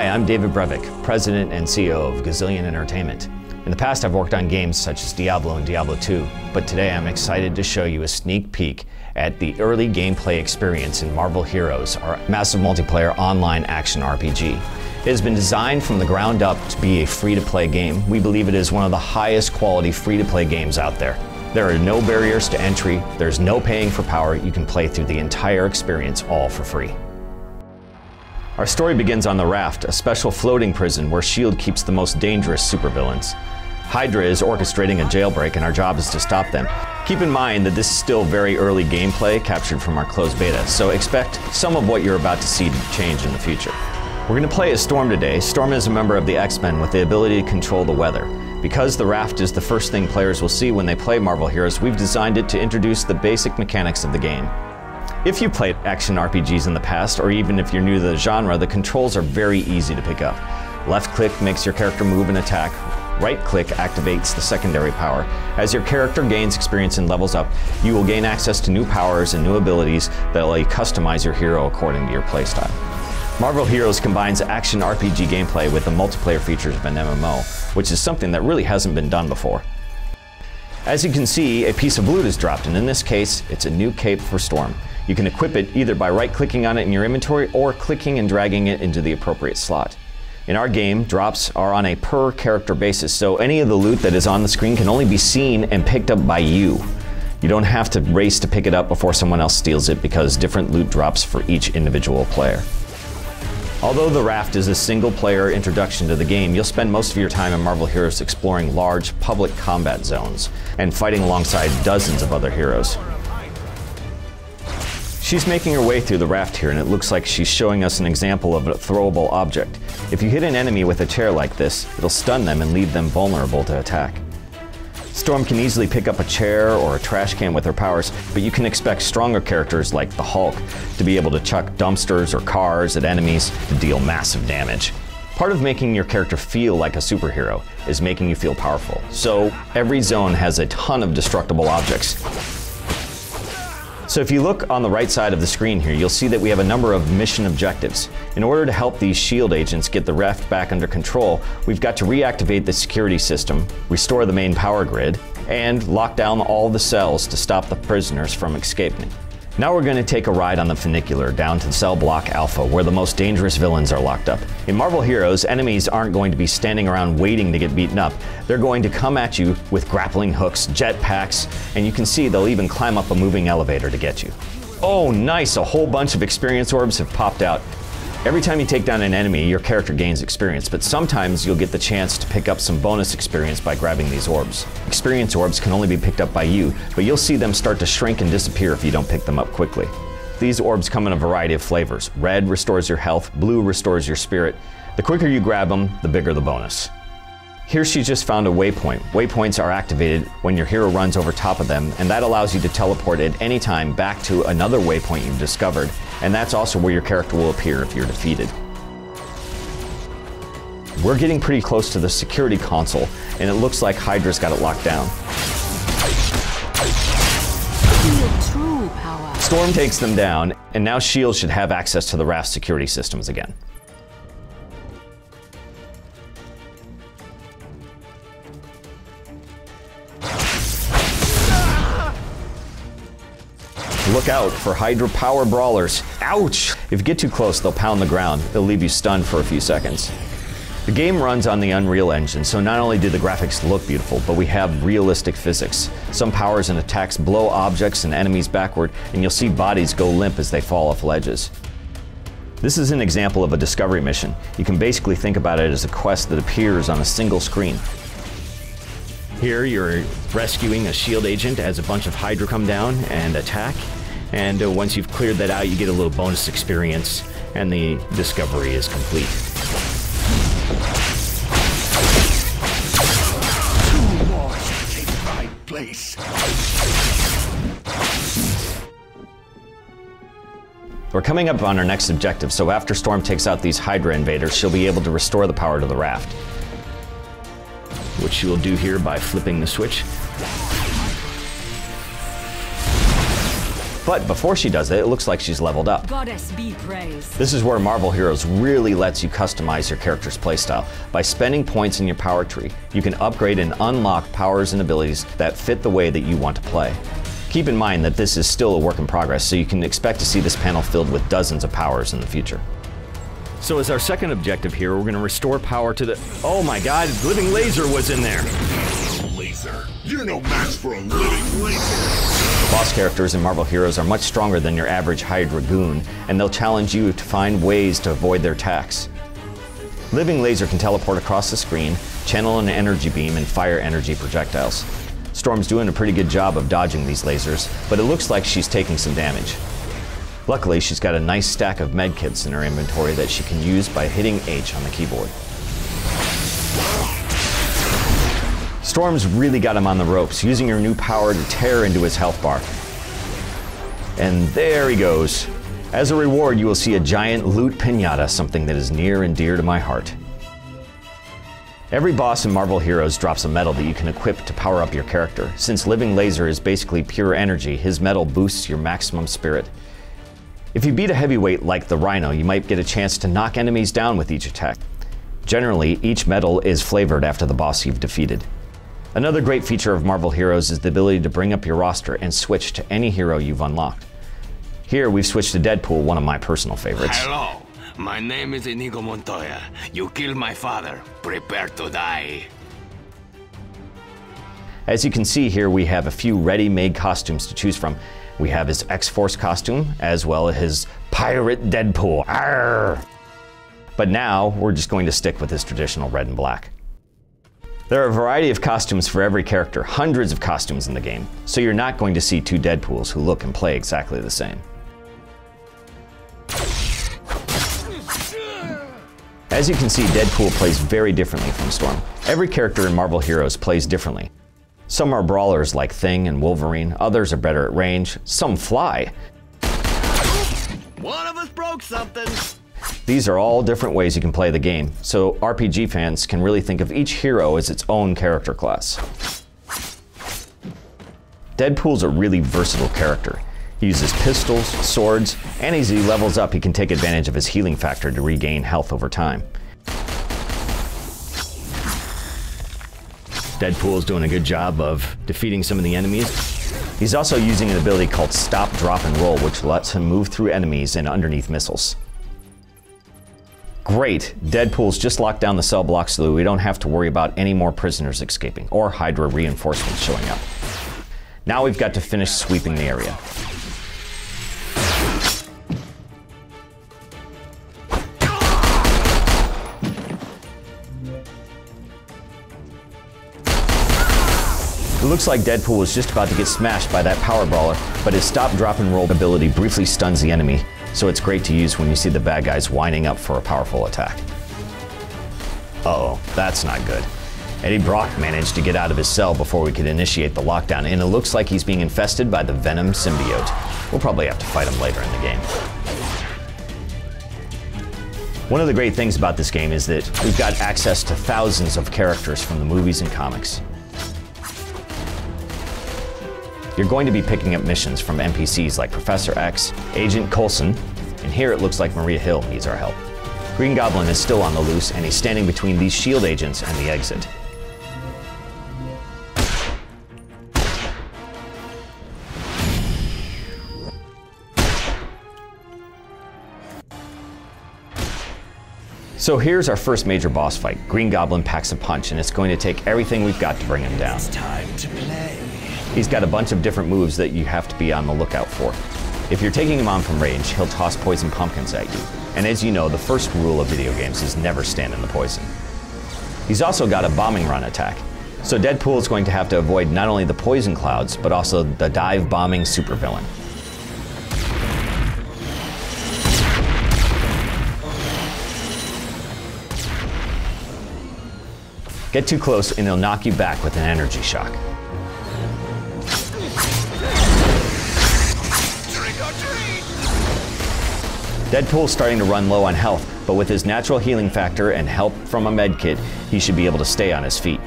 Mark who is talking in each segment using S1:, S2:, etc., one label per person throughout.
S1: Hi, I'm David Brevik, President and CEO of Gazillion Entertainment. In the past, I've worked on games such as Diablo and Diablo 2, but today I'm excited to show you a sneak peek at the early gameplay experience in Marvel Heroes, our massive multiplayer online action RPG. It has been designed from the ground up to be a free-to-play game. We believe it is one of the highest quality free-to-play games out there. There are no barriers to entry, there's no paying for power, you can play through the entire experience all for free. Our story begins on the Raft, a special floating prison where S.H.I.E.L.D. keeps the most dangerous supervillains. Hydra is orchestrating a jailbreak and our job is to stop them. Keep in mind that this is still very early gameplay captured from our closed beta, so expect some of what you're about to see to change in the future. We're going to play as Storm today. Storm is a member of the X-Men with the ability to control the weather. Because the Raft is the first thing players will see when they play Marvel Heroes, we've designed it to introduce the basic mechanics of the game. If you played action RPGs in the past, or even if you're new to the genre, the controls are very easy to pick up. Left click makes your character move and attack. Right click activates the secondary power. As your character gains experience and levels up, you will gain access to new powers and new abilities that will let you customize your hero according to your playstyle. Marvel Heroes combines action RPG gameplay with the multiplayer features of an MMO, which is something that really hasn't been done before. As you can see, a piece of loot is dropped, and in this case, it's a new cape for Storm. You can equip it either by right-clicking on it in your inventory or clicking and dragging it into the appropriate slot. In our game, drops are on a per-character basis, so any of the loot that is on the screen can only be seen and picked up by you. You don't have to race to pick it up before someone else steals it because different loot drops for each individual player. Although the Raft is a single-player introduction to the game, you'll spend most of your time in Marvel Heroes exploring large public combat zones and fighting alongside dozens of other heroes. She's making her way through the Raft here, and it looks like she's showing us an example of a throwable object. If you hit an enemy with a chair like this, it'll stun them and leave them vulnerable to attack. Storm can easily pick up a chair or a trash can with her powers, but you can expect stronger characters like the Hulk to be able to chuck dumpsters or cars at enemies to deal massive damage. Part of making your character feel like a superhero is making you feel powerful, so every zone has a ton of destructible objects. So if you look on the right side of the screen here, you'll see that we have a number of mission objectives. In order to help these S.H.I.E.L.D. agents get the Raft back under control, we've got to reactivate the security system, restore the main power grid, and lock down all the cells to stop the prisoners from escaping. Now we're going to take a ride on the funicular down to Cell Block Alpha, where the most dangerous villains are locked up. In Marvel Heroes, enemies aren't going to be standing around waiting to get beaten up. They're going to come at you with grappling hooks, jetpacks, and you can see they'll even climb up a moving elevator to get you. Oh, nice! A whole bunch of experience orbs have popped out. Every time you take down an enemy, your character gains experience, but sometimes you'll get the chance to pick up some bonus experience by grabbing these orbs. Experience orbs can only be picked up by you, but you'll see them start to shrink and disappear if you don't pick them up quickly. These orbs come in a variety of flavors. Red restores your health, blue restores your spirit. The quicker you grab them, the bigger the bonus. Here she just found a waypoint. Waypoints are activated when your hero runs over top of them, and that allows you to teleport at any time back to another waypoint you've discovered, and that's also where your character will appear if you're defeated. We're getting pretty close to the security console, and it looks like Hydra's got it locked down.
S2: Feel true power.
S1: Storm takes them down, and now S.H.I.E.L.D. should have access to the Raft security systems again. Look out for Hydra power brawlers. Ouch! If you get too close, they'll pound the ground. They'll leave you stunned for a few seconds. The game runs on the Unreal Engine, so not only do the graphics look beautiful, but we have realistic physics. Some powers and attacks blow objects and enemies backward, and you'll see bodies go limp as they fall off ledges. This is an example of a discovery mission. You can basically think about it as a quest that appears on a single screen. Here you're rescuing a S.H.I.E.L.D. agent as a bunch of Hydra come down and attack. And once you've cleared that out, you get a little bonus experience, and the discovery is complete.
S3: Two more shall take my place.
S1: We're coming up on our next objective, so after Storm takes out these Hydra invaders, she'll be able to restore the power to the Raft, which she will do here by flipping the switch. But before she does that, it looks like she's leveled up.
S2: Goddess be praised.
S1: This is where Marvel Heroes really lets you customize your character's playstyle. By spending points in your power tree, you can upgrade and unlock powers and abilities that fit the way that you want to play. Keep in mind that this is still a work in progress, so you can expect to see this panel filled with dozens of powers in the future. So as our second objective here, we're going to restore power to the... Oh my god, Living Laser was in there!
S3: Laser. You're no match for a living laser.
S1: Boss characters in Marvel Heroes are much stronger than your average Hydra goon, and they'll challenge you to find ways to avoid their attacks. Living Laser can teleport across the screen, channel an energy beam, and fire energy projectiles. Storm's doing a pretty good job of dodging these lasers, but it looks like she's taking some damage. Luckily, she's got a nice stack of medkits in her inventory that she can use by hitting H on the keyboard. Storm's really got him on the ropes, using her new power to tear into his health bar. And there he goes. As a reward, you will see a giant loot piñata, something that is near and dear to my heart. Every boss in Marvel Heroes drops a medal that you can equip to power up your character. Since Living Laser is basically pure energy, his medal boosts your maximum spirit. If you beat a heavyweight like the Rhino, you might get a chance to knock enemies down with each attack. Generally, each medal is flavored after the boss you've defeated. Another great feature of Marvel Heroes is the ability to bring up your roster and switch to any hero you've unlocked. Here, we've switched to Deadpool, one of my personal favorites.
S4: Hello, my name is Inigo Montoya. You killed my father. Prepare to die.
S1: As you can see here, we have a few ready-made costumes to choose from. We have his X-Force costume, as well as his Pirate Deadpool. Arrgh! But now, we're just going to stick with his traditional red and black. There are a variety of costumes for every character, hundreds of costumes in the game, so you're not going to see two Deadpools who look and play exactly the same. As you can see, Deadpool plays very differently from Storm. Every character in Marvel Heroes plays differently. Some are brawlers like Thing and Wolverine, others are better at range, some fly.
S4: One of us broke something.
S1: These are all different ways you can play the game, so RPG fans can really think of each hero as its own character class. Deadpool's a really versatile character. He uses pistols, swords, and as he levels up, he can take advantage of his healing factor to regain health over time. Deadpool's doing a good job of defeating some of the enemies. He's also using an ability called Stop, Drop, and Roll, which lets him move through enemies and underneath missiles. Great, Deadpool's just locked down the cell block so that we don't have to worry about any more prisoners escaping or Hydra reinforcements showing up. Now we've got to finish sweeping the area. It looks like Deadpool was just about to get smashed by that power brawler, but his stop, drop, and roll ability briefly stuns the enemy, so it's great to use when you see the bad guys winding up for a powerful attack. Uh-oh, that's not good. Eddie Brock managed to get out of his cell before we could initiate the lockdown, and it looks like he's being infested by the Venom symbiote. We'll probably have to fight him later in the game. One of the great things about this game is that we've got access to thousands of characters from the movies and comics. You're going to be picking up missions from NPCs like Professor X, Agent Coulson, and here it looks like Maria Hill needs our help. Green Goblin is still on the loose, and he's standing between these SHIELD agents and the exit. So here's our first major boss fight. Green Goblin packs a punch, and it's going to take everything we've got to bring him down.
S4: It's time to play.
S1: He's got a bunch of different moves that you have to be on the lookout for. If you're taking him on from range, he'll toss poison pumpkins at you. And as you know, the first rule of video games is never stand in the poison. He's also got a bombing run attack. So Deadpool is going to have to avoid not only the poison clouds, but also the dive bombing supervillain. Get too close and he'll knock you back with an energy shock. Deadpool's starting to run low on health, but with his natural healing factor and help from a med kit, he should be able to stay on his feet.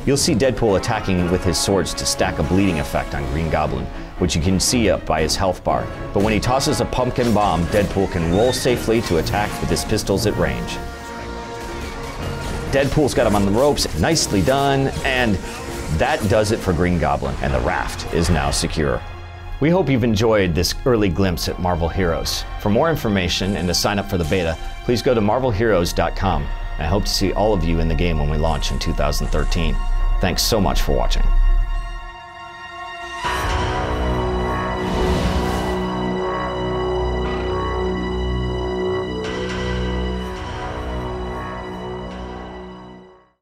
S1: You'll see Deadpool attacking with his swords to stack a bleeding effect on Green Goblin, which you can see up by his health bar. But when he tosses a pumpkin bomb, Deadpool can roll safely to attack with his pistols at range. Deadpool's got him on the ropes, nicely done, and that does it for Green Goblin, and the raft is now secure. We hope you've enjoyed this early glimpse at Marvel Heroes. For more information and to sign up for the beta, please go to marvelheroes.com. I hope to see all of you in the game when we launch in 2013. Thanks so much for watching.